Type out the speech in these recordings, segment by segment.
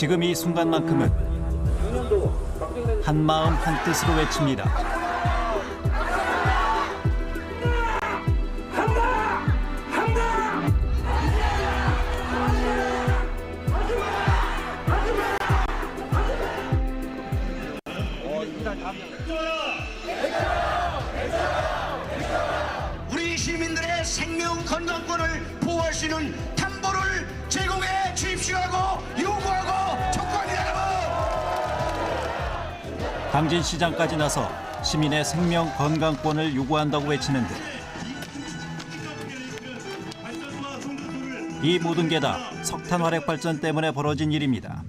지금 이 순간만큼은 한마음 한뜻으로 외칩니다. 우리 시민들의 생명 건강권을 보호할 수 있는 담보를 제공해 주십시오하고 요구하고 촉구합니다, 여러분. 당진시장까지 나서 시민의 생명 건강권을 요구한다고 외치는데 이 모든 게 다 석탄 화력 발전 때문에 벌어진 일입니다.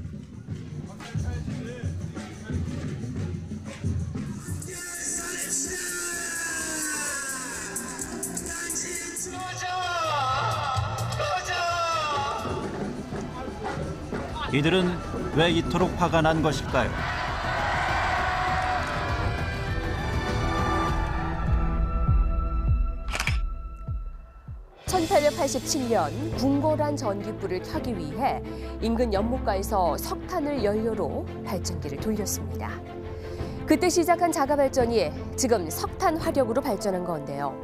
이들은 왜 이토록 화가 난 것일까요? (1887년) 궁궐한 전기불을 켜기 위해 인근 연못가에서 석탄을 연료로 발전기를 돌렸습니다. 그때 시작한 자가발전이 지금 석탄 화력으로 발전한 건데요.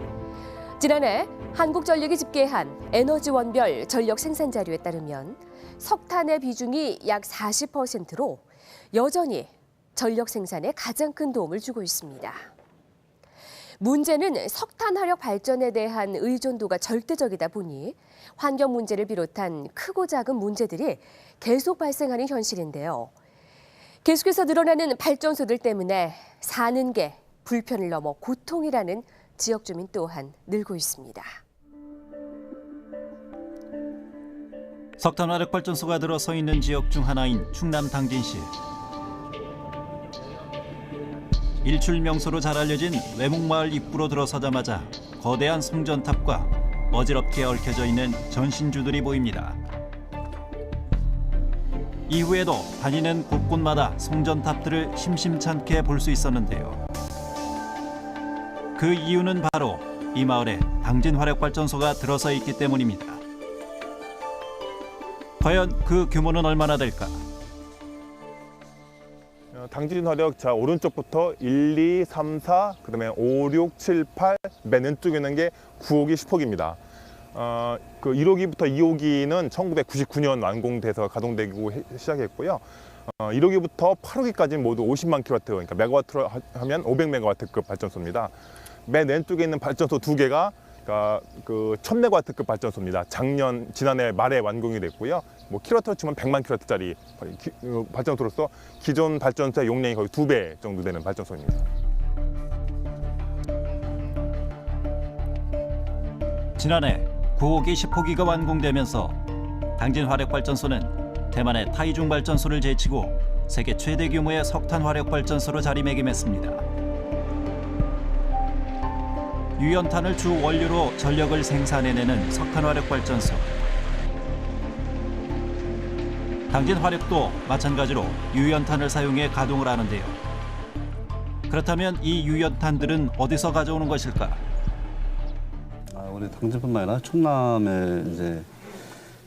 지난해 한국전력이 집계한 에너지원별 전력 생산 자료에 따르면 석탄의 비중이 약 40%로 여전히 전력 생산에 가장 큰 도움을 주고 있습니다. 문제는 석탄 화력 발전에 대한 의존도가 절대적이다 보니 환경 문제를 비롯한 크고 작은 문제들이 계속 발생하는 현실인데요. 계속해서 늘어나는 발전소들 때문에 사는 게 불편을 넘어 고통이라는 지역 주민 또한 늘고 있습니다. 석탄 화력 발전소가 들어서 있는 지역 중 하나인 충남 당진시. 일출 명소로 잘 알려진 외목마을 입구로 들어서자마자 거대한 송전탑과 어지럽게 얽혀져 있는 전신주들이 보입니다. 이후에도 다니는 곳곳마다 송전탑들을 심심찮게 볼 수 있었는데요. 그 이유는 바로 이 마을에 당진 화력발전소가 들어서 있기 때문입니다. 과연 그 규모는 얼마나 될까? 당진 화력 자 오른쪽부터 1, 2, 3, 4, 그다음에 5, 6, 7, 8, 맨 왼쪽에 있는 게 9호기, 10호기입니다. 그 1호기부터 2호기는 1999년 완공돼서 가동되고 시작했고요. 1호기부터 8호기까지는 모두 50만 킬로와트, 그러니까 메가와트로 하면 500메가와트급 발전소입니다. 맨 왼쪽에 있는 발전소 두 개가 그 1000메가와트급 발전소입니다. 지난해 말에 완공이 됐고요. 뭐 킬로와트로 치면 100만 킬로와트짜리 발전소로서 기존 발전소의 용량이 거의 2배 정도 되는 발전소입니다. 지난해 9호기, 10호기가 완공되면서 당진 화력발전소는 대만의 타이중 발전소를 제치고 세계 최대 규모의 석탄 화력발전소로 자리매김했습니다. 유연탄을 주 원료로 전력을 생산해내는 석탄 화력발전소. 당진 화력도 마찬가지로 유연탄을 사용해 가동을 하는데요. 그렇다면 이 유연탄들은 어디서 가져오는 것일까? 우리 당진뿐만 아니라 충남에 이제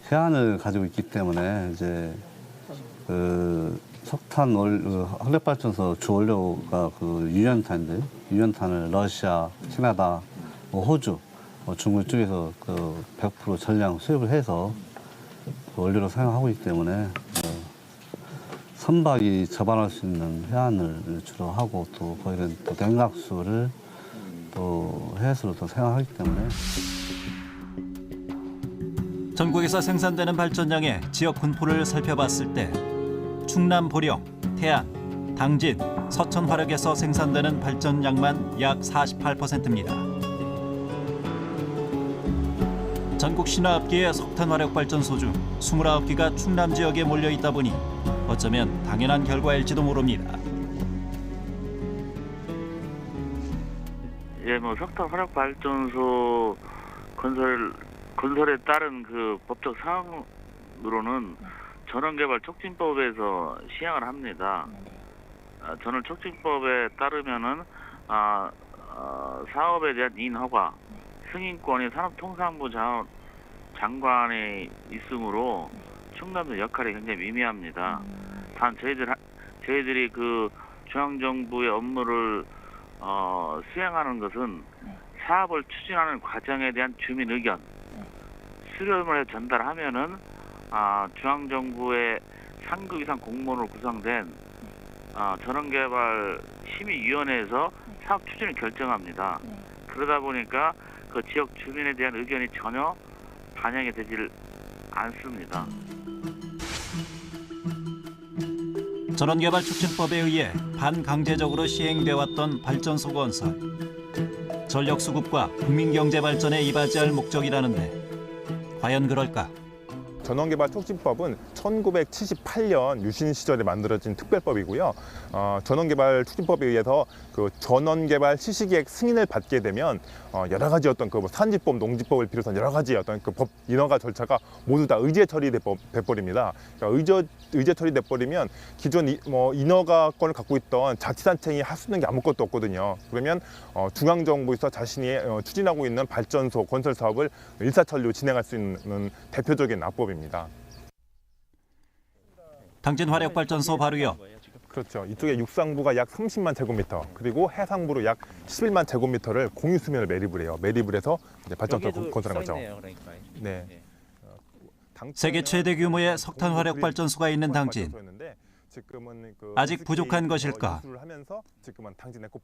해안을 가지고 있기 때문에 이제 그 석탄 화력발전소 주 원료가 그 유연탄인데 유연탄을 러시아, 캐나다, 호주, 중국 쪽에서 그 100% 전량 수입을 해서 그 원료로 사용하고 있기 때문에 선박이 접안할 수 있는 해안을 주로 하고 또 거기는 또 냉각수를 또 해수로 또 사용하기 때문에 전국에서 생산되는 발전량의 지역 분포를 살펴봤을 때 충남 보령, 태안, 당진, 서천 화력에서 생산되는 발전량만 약 48%입니다. 전국 59개의 석탄 화력 발전소 중 29기가 충남 지역에 몰려 있다 보니 어쩌면 당연한 결과일지도 모릅니다. 예, 뭐 석탄 화력 발전소 건설에 따른 그 법적 사항으로는 전원개발 촉진법에서 시행을 합니다. 전원촉진법에 따르면은 사업에 대한 인허가, 승인권이 산업통상부 장관에 있으므로 충남도 역할이 굉장히 미미합니다. 단 저희들이 그 중앙정부의 업무를 수행하는 것은 사업을 추진하는 과정에 대한 주민 의견 수렴을 전달하면은 중앙정부의 상급 이상 공무원으로 구성된 전원개발 심의위원회에서 사업 추진을 결정합니다. 그러다 보니까 그 지역 주민에 대한 의견이 전혀 반영이 되질 않습니다. 전원개발촉진법에 의해 반강제적으로 시행돼 왔던 발전소 건설. 전력 수급과 국민 경제 발전에 이바지할 목적이라는데 과연 그럴까? 전원개발촉진법은 1978년 유신 시절에 만들어진 특별법이고요. 전원개발 촉진법에 의해서 그 전원개발 실시계획 승인을 받게 되면 여러 가지 어떤 그 산지법, 농지법을 비롯한 여러 가지 어떤 그 법 인허가 절차가 모두 다 의제 처리돼버립니다. 그러니까 의제 처리돼버리면 기존 인허가권을 갖고 있던 자치단체이 할 수 있는 게 아무것도 없거든요. 그러면 중앙정부에서 자신이 추진하고 있는 발전소 건설 사업을 일사천리로 진행할 수 있는 대표적인 납법입니다. 당진 화력발전소 바로 옆. 그렇죠. 이쪽에 육상부가 약 30만 제곱미터, 그리고 해상부로 약 11만 제곱미터를 공유 수면을 매립을 해요. 매립을 해서 이제 발전소 건설한 거죠. 그러니까. 네. 세계 최대 규모의 석탄 화력 발전소가 있는 당진. 아직 부족한 것일까?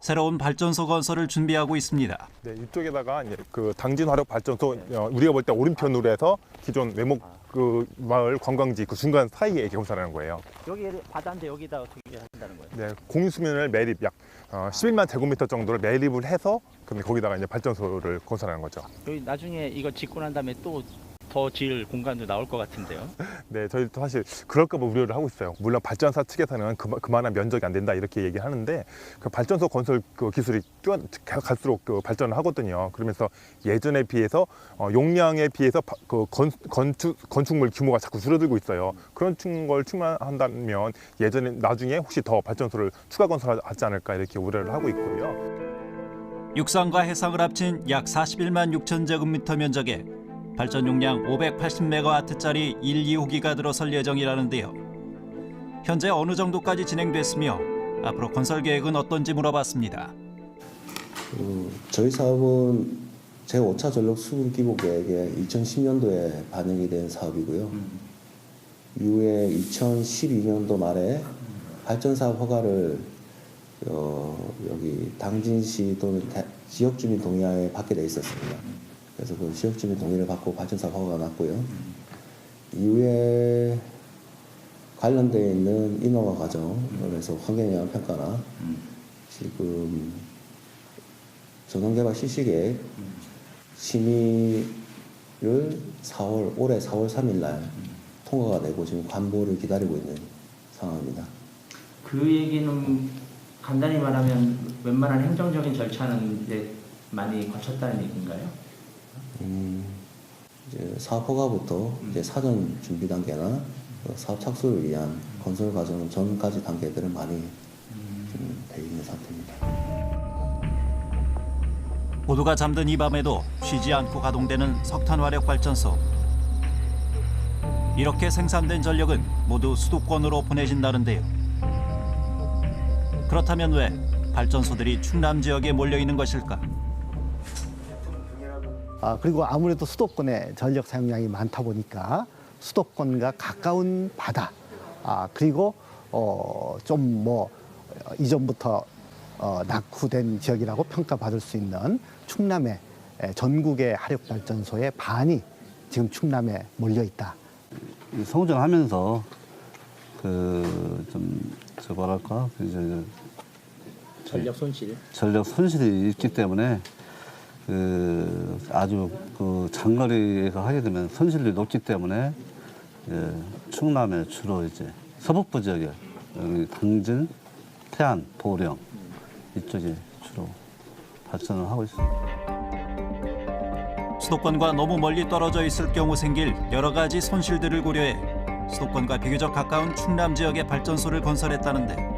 새로운 발전소 건설을 준비하고 있습니다. 네, 이쪽에다가 이제 그 당진 화력 발전소 우리가 볼 때 오른편으로 해서 기존 외목 그 마을 관광지 그 중간 사이에 건설하는 거예요. 여기 바다인데 여기다 어떻게 한다는 거예요? 네, 공유 수면을 매립 약 11만 제곱미터 정도를 매립을 해서 그럼 거기다가 이제 발전소를 건설하는 거죠. 여기 나중에 이거 짓고 난 다음에 또 더 지을 공간도 나올 것 같은데요. 네, 저희도 사실 그럴까 봐 우려를 하고 있어요. 물론 발전사 측에서는 그만한 면적이 안 된다 이렇게 얘기하는데 그 발전소 건설 그 기술이 갈수록 그 발전을 하거든요. 그러면서 예전에 비해서 용량에 비해서 그 건축물 규모가 자꾸 줄어들고 있어요. 그런 걸 충만한다면 예전에 나중에 혹시 더 발전소를 추가 건설하지 않을까 이렇게 우려를 하고 있고요. 육상과 해상을 합친 약 41만 6천 제곱미터 면적에 발전 용량 580메가와트짜리 1, 2호기가 들어설 예정이라는데요. 현재 어느 정도까지 진행됐으며 앞으로 건설 계획은 어떤지 물어봤습니다. 저희 사업은 제5차 전력 수급 기부 계획에 2010년도에 반영이 된 사업이고요. 이후에 2012년도 말에 발전 사업 허가를 여기 당진시 또는 지역 주민 동의하에 받게 돼 있었습니다. 그래서 그 지역 주민 동의를 받고 발전 사업 허가가 났고요. 이후에 관련되어 있는 인허가 과정에서 환경영향 평가나 지금 전원개발 실시계획 심의를 올해 4월 3일 날 통과가 되고 지금 관보를 기다리고 있는 상황입니다. 그 얘기는 간단히 말하면 웬만한 행정적인 절차는 이제 많이 거쳤다는 얘기인가요? 이제 사업 허가부터 이제 사전 준비 단계나 사업 착수를 위한 건설 과정 전까지 단계들은 많이 되어 있는 상태입니다. 모두가 잠든 이 밤에도 쉬지 않고 가동되는 석탄 화력 발전소. 이렇게 생산된 전력은 모두 수도권으로 보내진다는데요. 그렇다면 왜 발전소들이 충남 지역에 몰려 있는 것일까? 그리고 아무래도 수도권에 전력 사용량이 많다 보니까 수도권과 가까운 바다, 그리고 좀 이전부터 낙후된 지역이라고 평가받을 수 있는 충남의 전국의 화력 발전소의 반이 지금 충남에 몰려 있다. 성장하면서 전력 손실. 전력 손실이 있기 때문에 아주 장거리에서 하게 되면 손실이 높기 때문에 충남에 주로 이제 서북부 지역에 당진, 태안, 보령 이쪽에 주로 발전을 하고 있습니다. 수도권과 너무 멀리 떨어져 있을 경우 생길 여러 가지 손실들을 고려해 수도권과 비교적 가까운 충남 지역에 발전소를 건설했다는데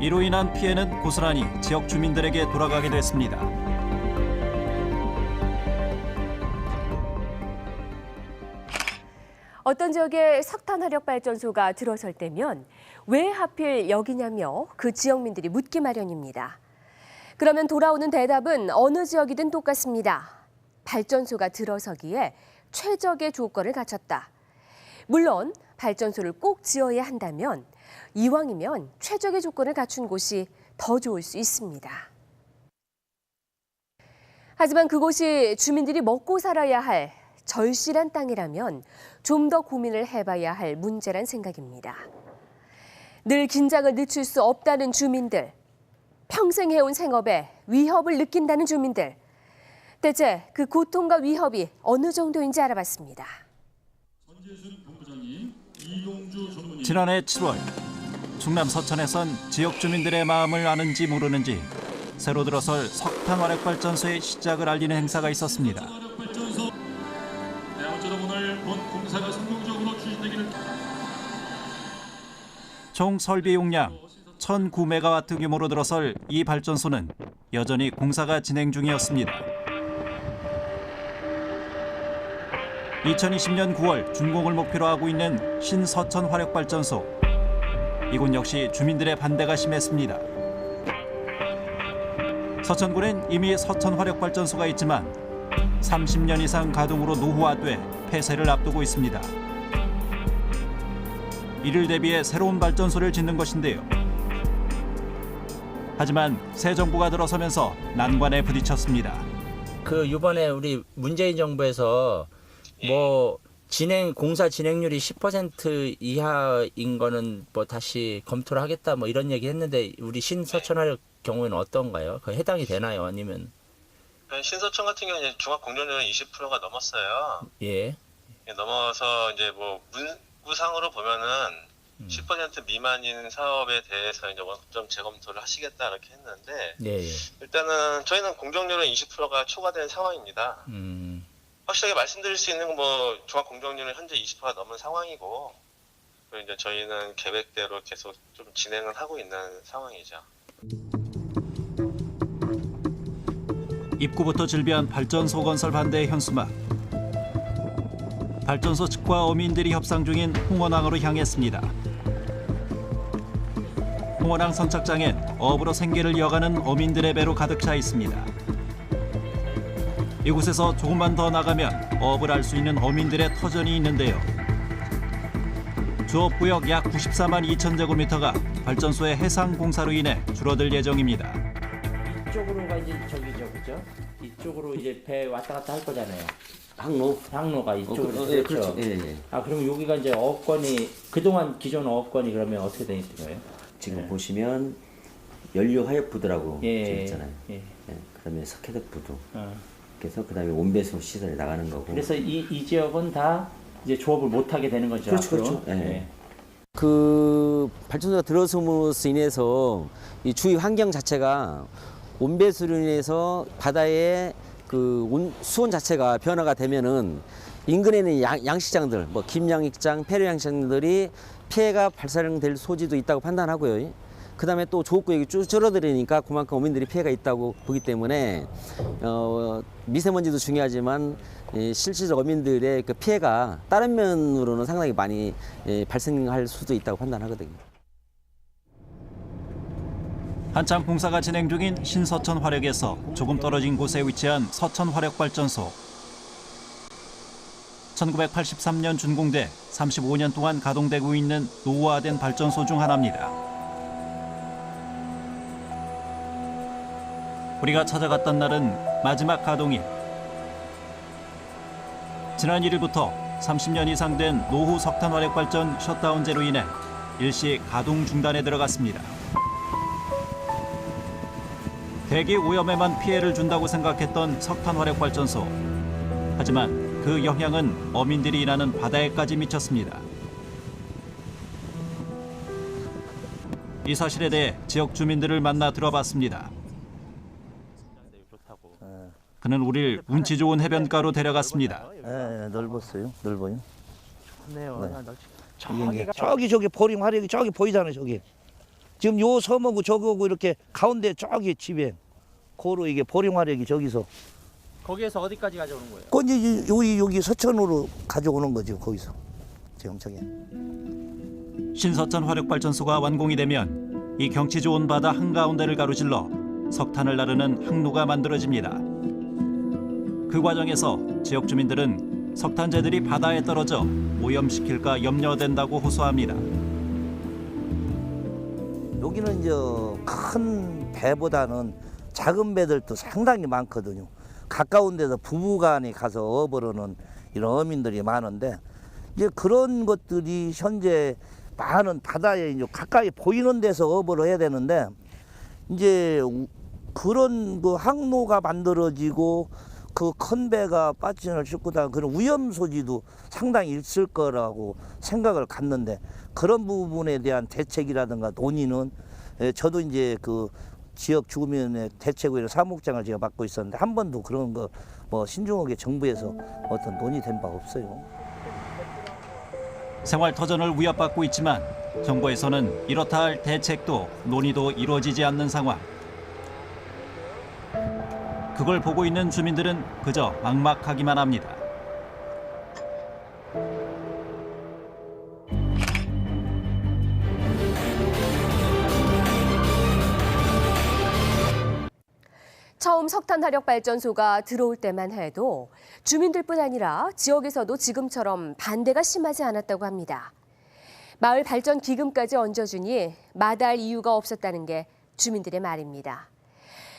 이로 인한 피해는 고스란히 지역 주민들에게 돌아가게 됐습니다. 어떤 지역에 석탄 화력 발전소가 들어설 때면 왜 하필 여기냐며 그 지역민들이 묻기 마련입니다. 그러면 돌아오는 대답은 어느 지역이든 똑같습니다. 발전소가 들어서기에 최적의 조건을 갖췄다. 물론 발전소를 꼭 지어야 한다면 이왕이면 최적의 조건을 갖춘 곳이 더 좋을 수 있습니다. 하지만 그곳이 주민들이 먹고 살아야 할 절실한 땅이라면 좀 더 고민을 해봐야 할 문제란 생각입니다. 늘 긴장을 늦출 수 없다는 주민들, 평생 해온 생업에 위협을 느낀다는 주민들. 대체 그 고통과 위협이 어느 정도인지 알아봤습니다. 지난해 7월 충남 서천에선 지역 주민들의 마음을 아는지 모르는지 새로 들어설 석탄 화력 발전소의 시작을 알리는 행사가 있었습니다. 총 설비 용량 1,009메가와트 규모로 들어설 이 발전소는 여전히 공사가 진행 중이었습니다. 2020년 9월 준공을 목표로 하고 있는 신서천 화력발전소. 이곳 역시 주민들의 반대가 심했습니다. 서천군엔 이미 서천 화력발전소가 있지만 30년 이상 가동으로 노후화돼 폐쇄를 앞두고 있습니다. 이를 대비해 새로운 발전소를 짓는 것인데요. 하지만 새 정부가 들어서면서 난관에 부딪혔습니다. 이번에 우리 문재인 정부에서 뭐 공사 진행률이 10% 이하인 거는 뭐 다시 검토를 하겠다 뭐 이런 얘기 했는데 우리 신서천화력 경우에는 어떤가요? 그 해당이 되나요? 아니면 신서천 같은 경우는 종합 공정률은 20%가 넘었어요. 예. 넘어서 이제 뭐 문구상으로 보면은 10% 미만인 사업에 대해서 이제 좀 재검토를 하시겠다 이렇게 했는데 예. 일단은 저희는 공정률은 20%가 초과된 상황입니다. 확실하게 말씀드릴 수 있는 건 뭐 종합 공정률은 현재 20%가 넘은 상황이고 그리고 이제 저희는 계획대로 계속 좀 진행을 하고 있는 상황이죠. 입구부터 질비한 발전소 건설 반대의 현수막. 발전소 측과 어민들이 협상 중인 홍원항으로 향했습니다. 홍원항 선착장엔 어부로 생계를 이어가는 어민들의 배로 가득 차 있습니다. 이곳에서 조금만 더 나가면 어업을 할 수 있는 어민들의 터전이 있는데요. 주업구역 약 94만 2천 제곱미터가 발전소의 해상 공사로 인해 줄어들 예정입니다. 이쪽으로가 이제 저기죠, 그죠? 이쪽으로 이제 배 왔다 갔다 할 거잖아요. 항로가 이쪽으로. 그렇죠. 예. 그럼 여기가 이제 어업권이 그동안 기존 어업권이 그러면 어떻게 돼 있는 거예요? 지금 보시면 연료 화력 부두라고 예. 있잖아요. 예. 그다음에 석회덕 부두. 그래서 그다음에 온배수 시설에 나가는 거고. 그래서 이 지역은 다 이제 조업을 못 하게 되는 거죠. 그렇죠. 예. 그 발전소가 들어섬으로 인해서 이 주위 환경 자체가 온배수로 인해서 바다의 그 수온 자체가 변화가 되면은 인근에는 양식장들, 뭐 김양식장, 폐류양식장들이 피해가 발생될 소지도 있다고 판단하고요. 그다음에 또 조업구역이 쭉 줄어들으니까 그만큼 어민들이 피해가 있다고 보기 때문에 미세먼지도 중요하지만 실질적 어민들의 그 피해가 다른 면으로는 상당히 많이 발생할 수도 있다고 판단하거든요. 한창 공사가 진행 중인 신서천 화력에서 조금 떨어진 곳에 위치한 서천 화력발전소. 1983년 준공돼 35년 동안 가동되고 있는 노후화된 발전소 중 하나입니다. 우리가 찾아갔던 날은 마지막 가동일. 지난 1일부터 30년 이상 된 노후 석탄 화력 발전 셧다운제로 인해 일시 가동 중단에 들어갔습니다. 대기 오염에만 피해를 준다고 생각했던 석탄 화력 발전소. 하지만 그 영향은 어민들이 일하는 바다에까지 미쳤습니다. 이 사실에 대해 지역 주민들을 만나 들어봤습니다. 그는 우리를 운치 좋은 해변가로 데려갔습니다. 네, 넓었어요. 넓어요. 좋네요. 저기 보링 화력이 저기 보이잖아요. 저기 지금 요 섬하고 저거고 이렇게 가운데 저기 집에 고로 이게 보링 화력이 저기서 거기에서 어디까지 가져오는 거예요? 그 이제 여기 서천으로 가져오는 거죠. 거기서 엄청에. 신서천 화력발전소가 완공이 되면 이 경치 좋은 바다 한가운데를 가로질러 석탄을 나르는 항로가 만들어집니다. 그 과정에서 지역 주민들은 석탄재들이 바다에 떨어져 오염시킬까 염려된다고 호소합니다. 여기는 이제 큰 배보다는 작은 배들도 상당히 많거든요. 가까운 데서 부부간에 가서 어버러는 이런 어민들이 많은데 이제 그런 것들이 현재 많은 바다에 이제 가까이 보이는 데서 어버를 해야 되는데 이제 그런 그 항로가 만들어지고 그 큰 배가 빠진을 싣고 다 그런 위험 소지도 상당히 있을 거라고 생각을 갖는데 그런 부분에 대한 대책이라든가 논의는 저도 이제 그 지역 주민의 대책위원 사무국장을 제가 맡고 있었는데 한 번도 그런 거 뭐 신중하게 정부에서 어떤 논의된 바 없어요. 생활터전을 위협받고 있지만 정부에서는 이렇다 할 대책도 논의도 이루어지지 않는 상황. 그걸 보고 있는 주민들은 그저 막막하기만 합니다. 처음 석탄화력발전소가 들어올 때만 해도 주민들뿐 아니라 지역에서도 지금처럼 반대가 심하지 않았다고 합니다. 마을 발전 기금까지 얹어주니 마다할 이유가 없었다는 게 주민들의 말입니다.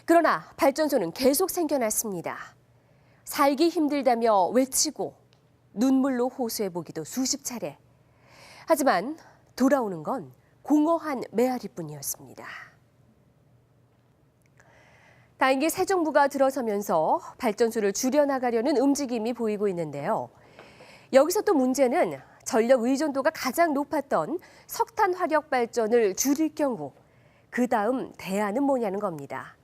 그러나 발전소는 계속 생겨났습니다. 살기 힘들다며 외치고 눈물로 호소해보기도 수십 차례. 하지만 돌아오는 건 공허한 메아리뿐이었습니다. 다행히 새 정부가 들어서면서 발전소를 줄여나가려는 움직임이 보이고 있는데요. 여기서 또 문제는 전력 의존도가 가장 높았던 석탄 화력 발전을 줄일 경우 그 다음 대안은 뭐냐는 겁니다.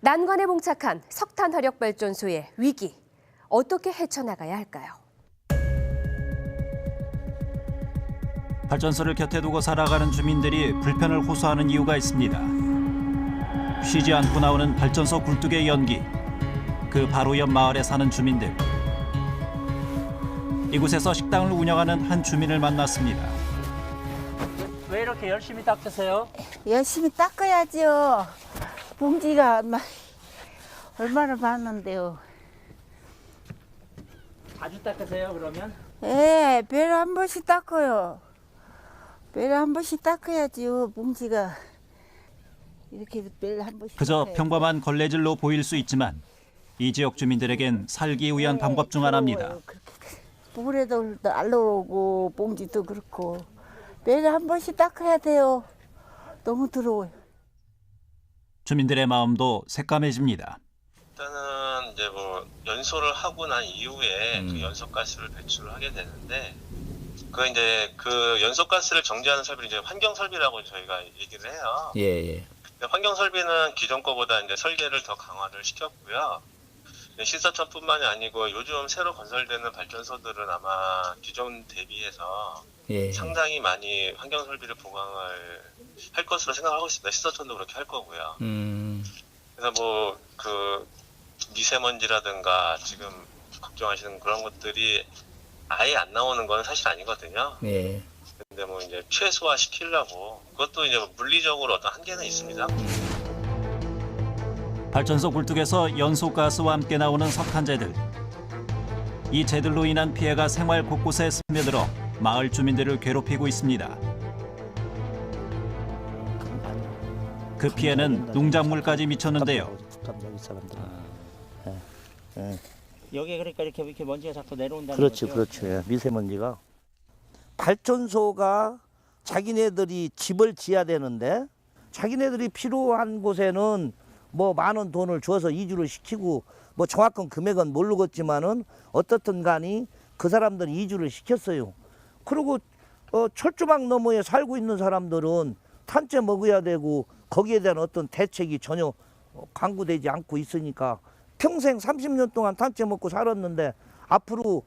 난관에 봉착한 석탄 화력 발전소의 위기, 어떻게 헤쳐나가야 할까요? 발전소를 곁에 두고 살아가는 주민들이 불편을 호소하는 이유가 있습니다. 쉬지 않고 나오는 발전소 굴뚝의 연기, 그 바로 옆 마을에 사는 주민들. 이곳에서 식당을 운영하는 한 주민을 만났습니다. 왜 이렇게 열심히 닦으세요? 열심히 닦아야죠. 봉지가 얼마나 많은데요. 자주 닦으세요, 그러면? 예, 매일 한 번씩 닦아요. 매일 한 번씩 닦아야지요, 봉지가. 이렇게 매일 한 번씩. 그저 닦아야지. 평범한 걸레질로 보일 수 있지만 이 지역 주민들에겐 살기 위한 방법 중 하나입니다. 물에도 날라오고 봉지도 그렇고 매일 한 번씩 닦아야 돼요. 너무 더러워요. 주민들의 마음도 새까매집니다. 일단은 이제 뭐 연소를 하고 난 이후에 그 연소가스를 배출을 하게 되는데 그 이제 그 연소가스를 정지하는 설비를 이제 환경 설비라고 저희가 얘기를 해요. 예. 환경 설비는 기존 거보다 이제 설계를 더 강화를 시켰고요. 신서천뿐만이 아니고 요즘 새로 건설되는 발전소들은 아마 기존 대비해서 상당히 많이 환경 설비를 보강을 할 것으로 생각하고 있습니다. 신서천도 그렇게 할 거고요. 그래서 뭐 그 미세먼지라든가 지금 걱정하시는 그런 것들이 아예 안 나오는 건 사실 아니거든요. 예. 근데 뭐 이제 최소화 시키려고 그것도 이제 물리적으로 어떤 한계는 있습니다. 발전소 굴뚝에서 연소가스와 함께 나오는 석탄재들. 이 재들로 인한 피해가 생활 곳곳에 스며들어 마을 주민들을 괴롭히고 있습니다. 그 피해는 농작물까지 미쳤는데요. 여기 그러니까 이렇게 먼지가 자꾸 내려온다는 그렇죠, 거죠? 그렇죠. 예, 미세먼지가. 발전소가 자기네들이 집을 지어야 되는데 자기네들이 필요한 곳에는 뭐 많은 돈을 줘서 이주를 시키고 뭐 정확한 금액은 모르겠지만은 어떻든 간에 그 사람들이 이주를 시켰어요. 그리고 철조망 너머에 살고 있는 사람들은 탄재 먹어야 되고 거기에 대한 어떤 대책이 전혀 강구되지 않고 있으니까 평생 30년 동안 탄재 먹고 살았는데 앞으로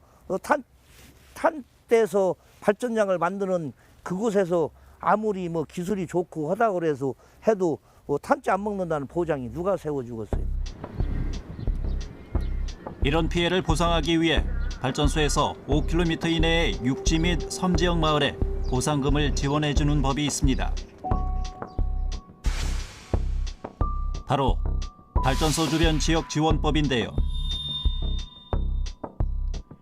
탄대에서 발전장을 만드는 그곳에서 아무리 뭐 기술이 좋고 하다 그래서 해도 탄재 안 먹는다는 보장이 누가 세워주겠어요? 이런 피해를 보상하기 위해 발전소에서 5km 이내의 육지 및 섬지역 마을에 보상금을 지원해주는 법이 있습니다. 바로 발전소 주변 지역 지원법인데요.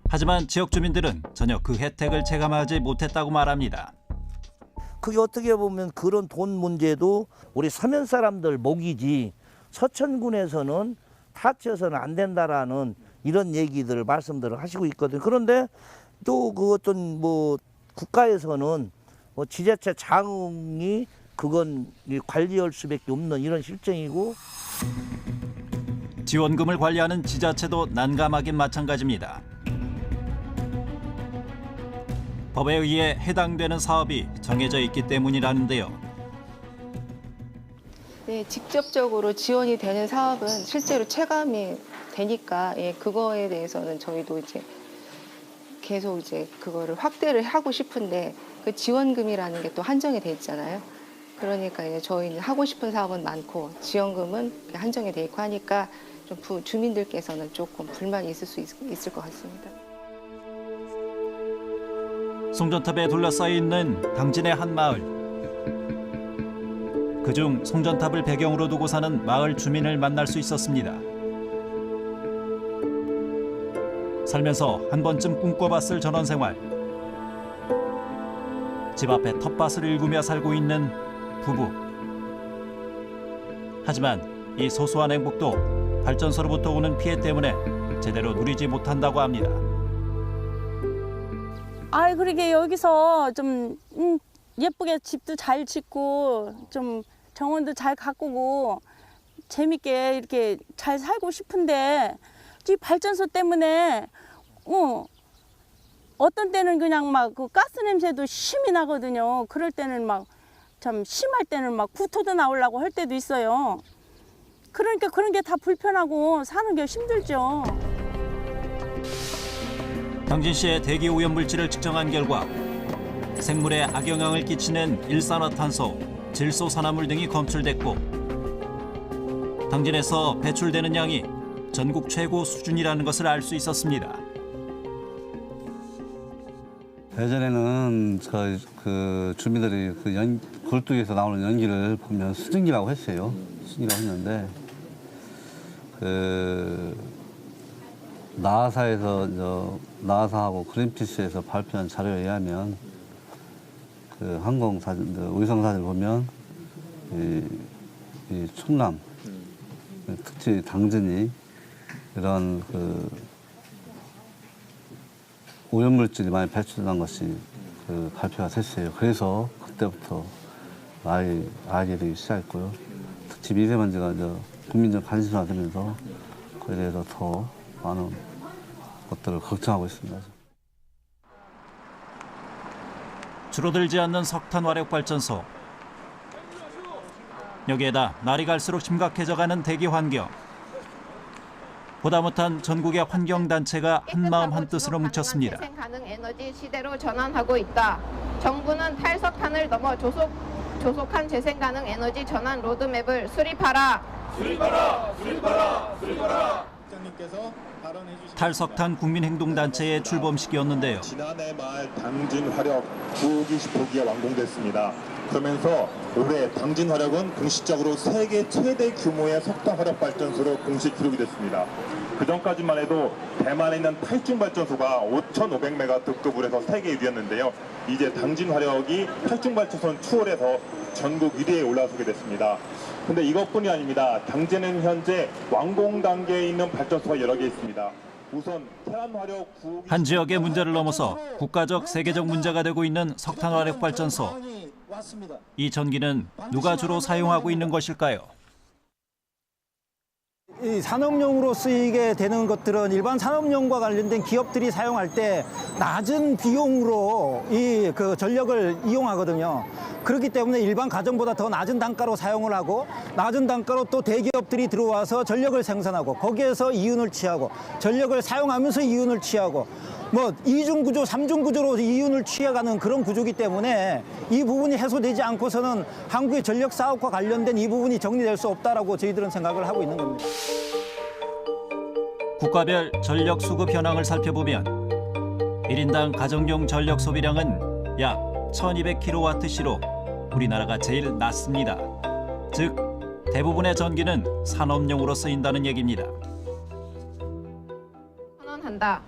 하지만 지역 주민들은 전혀 그 혜택을 체감하지 못했다고 말합니다. 그게 어떻게 보면 그런 돈 문제도 우리 서면 사람들 목이지 서천군에서는 타치해서는 안 된다라는 이런 얘기들을 말씀들을 하시고 있거든요. 그런데 또 그 어떤 뭐 국가에서는 뭐 지자체 장이 그건 관리할 수밖에 없는 이런 실정이고 지원금을 관리하는 지자체도 난감하긴 마찬가지입니다. 법에 의해 해당되는 사업이 정해져 있기 때문이라는데요. 네, 직접적으로 지원이 되는 사업은 실제로 체감이 되니까 그거에 대해서는 저희도 이제 계속 이제 그거를 확대를 하고 싶은데 그 지원금이라는 게 또 한정이 돼 있잖아요. 그러니까 저희는 하고 싶은 사업은 많고 지원금은 한정이 돼 있고 하니까 좀 주민들께서는 조금 불만이 있을 수 있을 것 같습니다. 송전탑에 둘러싸여 있는 당진의 한 마을. 그중 송전탑을 배경으로 두고 사는 마을 주민을 만날 수 있었습니다. 살면서 한 번쯤 꿈꿔봤을 전원생활. 집 앞에 텃밭을 일구며 살고 있는 부부. 하지만 이 소소한 행복도 발전소로부터 오는 피해 때문에 제대로 누리지 못한다고 합니다. 아이 그러게 여기서 좀 예쁘게 집도 잘 짓고 좀 정원도 잘 가꾸고 재밌게 이렇게 잘 살고 싶은데 이 발전소 때문에 어떤 때는 그냥 막 그 가스 냄새도 심히 나거든요. 그럴 때는 막 참 심할 때는 막 구토도 나오려고 할 때도 있어요. 그러니까 그런 게 다 불편하고 사는 게 힘들죠. 당진 씨의 대기 오염 물질을 측정한 결과 생물에 악영향을 끼치는 일산화탄소, 질소산화물 등이 검출됐고 당진에서 배출되는 양이 전국 최고 수준이라는 것을 알 수 있었습니다. 예전에는 그 주민들이 그 굴뚝에서 나오는 연기를 보면 수증기라고 했어요. 수증기라고 했는데 그 나사하고 그린피스에서 발표한 자료에 의하면 그 항공 사진, 의성 사진 보면 이 충남, 특히 당진이 이런 그 오염물질이 많이 배출된 것이 그 발표가 됐어요. 그래서 그때부터 알게 되기 시작했고요. 특히 미세먼지가 국민적 관심사가 되면서 그에 대해서 더 많은 것들을 걱정하고 있습니다. 줄어들지 않는 석탄 화력 발전소. 여기에다 날이 갈수록 심각해져가는 대기 환경. 보다 못한 전국의 환경단체가 한마음 한뜻으로 뭉쳤습니다. 재생 가능 에너지 시대로 전환하고 있다. 정부는 탈석탄을 넘어 조속한 재생 가능 에너지 전환 로드맵을 수립하라. 수립하라. 수립하라. 수립하라. 장님께서 발언해 주신 탈석탄 국민행동단체의 출범식이었는데요. 지난해 말 당진 화력 9호기 10호기가 완공됐습니다. 그러면서 올해 당진 화력은 공식적으로 세계 최대 규모의 석탄 화력 발전소로 공식 기록이 됐습니다. 그 전까지만 해도 대만에 있는 탈중 발전소가 5,500메가와트급을 해서 세계 1위였는데요. 이제 당진 화력이 탈중 발전소는 추월해서 전국 1위에 올라서게 됐습니다. 근데 이것뿐이 아닙니다. 당진은 현재 완공 단계에 있는 발전소가 여러 개 있습니다. 우선 태안화력 9호기 한 지역의 문제를 넘어서 국가적, 세계적 문제가 되고 있는 석탄 화력 발전소. 이 전기는 누가 주로 사용하고 있는 것일까요? 이 산업용으로 쓰이게 되는 것들은 일반 산업용과 관련된 기업들이 사용할 때 낮은 비용으로 그 전력을 이용하거든요. 그렇기 때문에 일반 가정보다 더 낮은 단가로 사용을 하고 낮은 단가로 또 대기업들이 들어와서 전력을 생산하고 거기에서 이윤을 취하고 전력을 사용하면서 이윤을 취하고 뭐 이중구조, 삼중구조로 이윤을 취해가는 그런 구조이기 때문에 이 부분이 해소되지 않고서는 한국의 전력 사업과 관련된 이 부분이 정리될 수 없다라고 저희들은 생각을 하고 있는 겁니다. 국가별 전력 수급 현황을 살펴보면 1인당 가정용 전력 소비량은 약 1200kWh로 우리나라가 제일 낮습니다. 즉, 대부분의 전기는 산업용으로 쓰인다는 얘기입니다. 선언한다.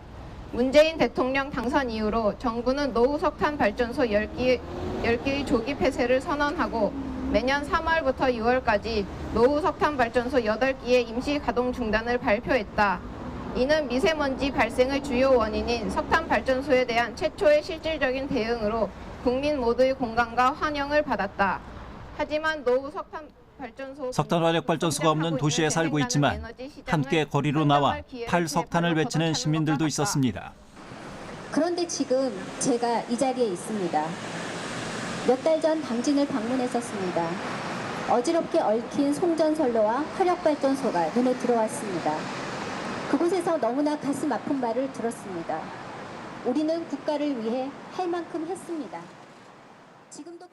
문재인 대통령 당선 이후로 정부는 노후 석탄 발전소 10기의 조기 폐쇄를 선언하고 매년 3월부터 6월까지 노후 석탄 발전소 8기의 임시 가동 중단을 발표했다. 이는 미세먼지 발생의 주요 원인인 석탄 발전소에 대한 최초의 실질적인 대응으로 국민 모두의 공감과 환영을 받았다. 하지만 노후 석탄 화력 발전소가 없는 도시에 살고 있지만 함께 거리로 나와 탈석탄을 외치는 시민들도 있었습니다. 그런데 지금 제가 이 자리에 있습니다. 몇 달 전 당진을 방문했었습니다. 어지럽게 얽힌 송전선로와 화력발전소가 눈에 들어왔습니다. 그곳에서 너무나 가슴 아픈 말을 들었습니다. 우리는 국가를 위해 할 만큼 했습니다. 지금도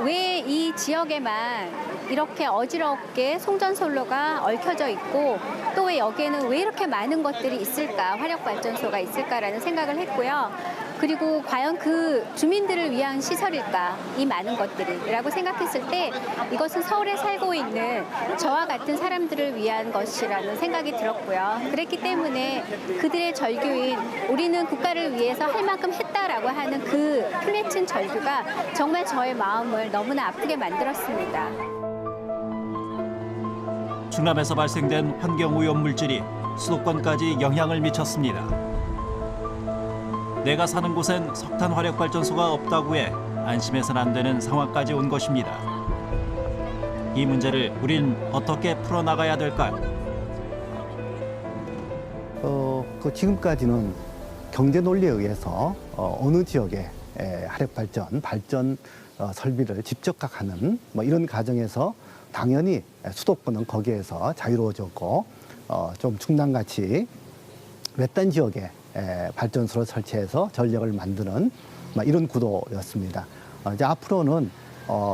왜 이 지역에만 이렇게 어지럽게 송전선로가 얽혀져 있고 또 왜 여기에는 왜 이렇게 많은 것들이 있을까, 화력발전소가 있을까라는 생각을 했고요. 그리고 과연 그 주민들을 위한 시설일까, 이 많은 것들이라고 생각했을 때 이것은 서울에 살고 있는 저와 같은 사람들을 위한 것이라는 생각이 들었고요. 그랬기 때문에 그들의 절규인 우리는 국가를 위해서 할 만큼 했다라고 하는 그 플래튼 절규가 정말 저의 마음을 너무나 아프게 만들었습니다. 충남에서 발생된 환경오염 물질이 수도권까지 영향을 미쳤습니다. 내가 사는 곳엔 석탄 화력 발전소가 없다고 해 안심해서는 안 되는 상황까지 온 것입니다. 이 문제를 우린 어떻게 풀어나가야 될까요? 지금까지는 경제 논리에 의해서 어느 지역에 화력 발전 설비를 집적하는 이런 과정에서 당연히 수도권은 거기에서 자유로워졌고 좀 충남같이 외딴 지역에 발전소를 설치해서 전력을 만드는 이런 구도였습니다. 이제 앞으로는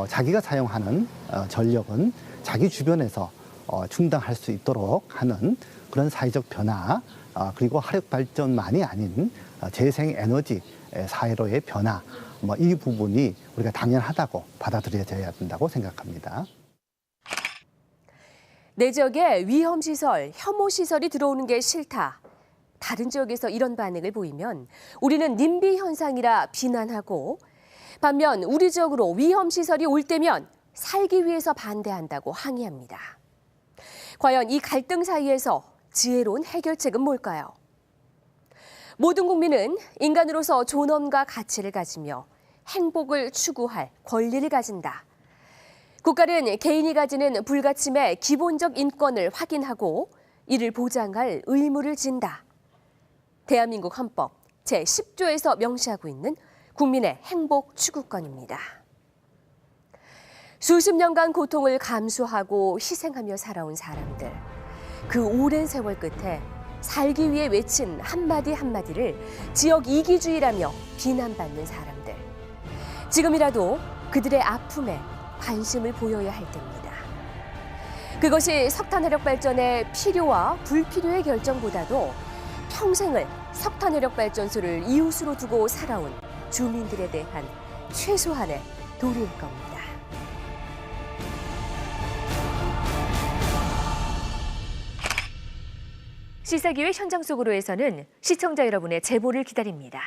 자기가 사용하는 전력은 자기 주변에서 충당할 수 있도록 하는 그런 사회적 변화, 그리고 화력 발전만이 아닌 재생에너지 사회로의 변화, 이 부분이 우리가 당연하다고 받아들여져야 된다고 생각합니다. 내 지역에 위험시설, 혐오시설이 들어오는 게 싫다. 다른 지역에서 이런 반응을 보이면 우리는 님비 현상이라 비난하고, 반면 우리 지역으로 위험시설이 올 때면 살기 위해서 반대한다고 항의합니다. 과연 이 갈등 사이에서 지혜로운 해결책은 뭘까요? 모든 국민은 인간으로서 존엄과 가치를 가지며 행복을 추구할 권리를 가진다. 국가는 개인이 가지는 불가침의 기본적 인권을 확인하고 이를 보장할 의무를 진다. 대한민국 헌법 제10조에서 명시하고 있는 국민의 행복 추구권입니다. 수십 년간 고통을 감수하고 희생하며 살아온 사람들. 그 오랜 세월 끝에 살기 위해 외친 한마디 한마디를 지역 이기주의라며 비난받는 사람들. 지금이라도 그들의 아픔에 관심을 보여야 할 때입니다. 그것이 석탄화력 발전의 필요와 불필요의 결정보다도 평생을 석탄화력 발전소를 이웃으로 두고 살아온 주민들에 대한 최소한의 도리일 겁니다. 시사기획 현장 속으로에서는 시청자 여러분의 제보를 기다립니다.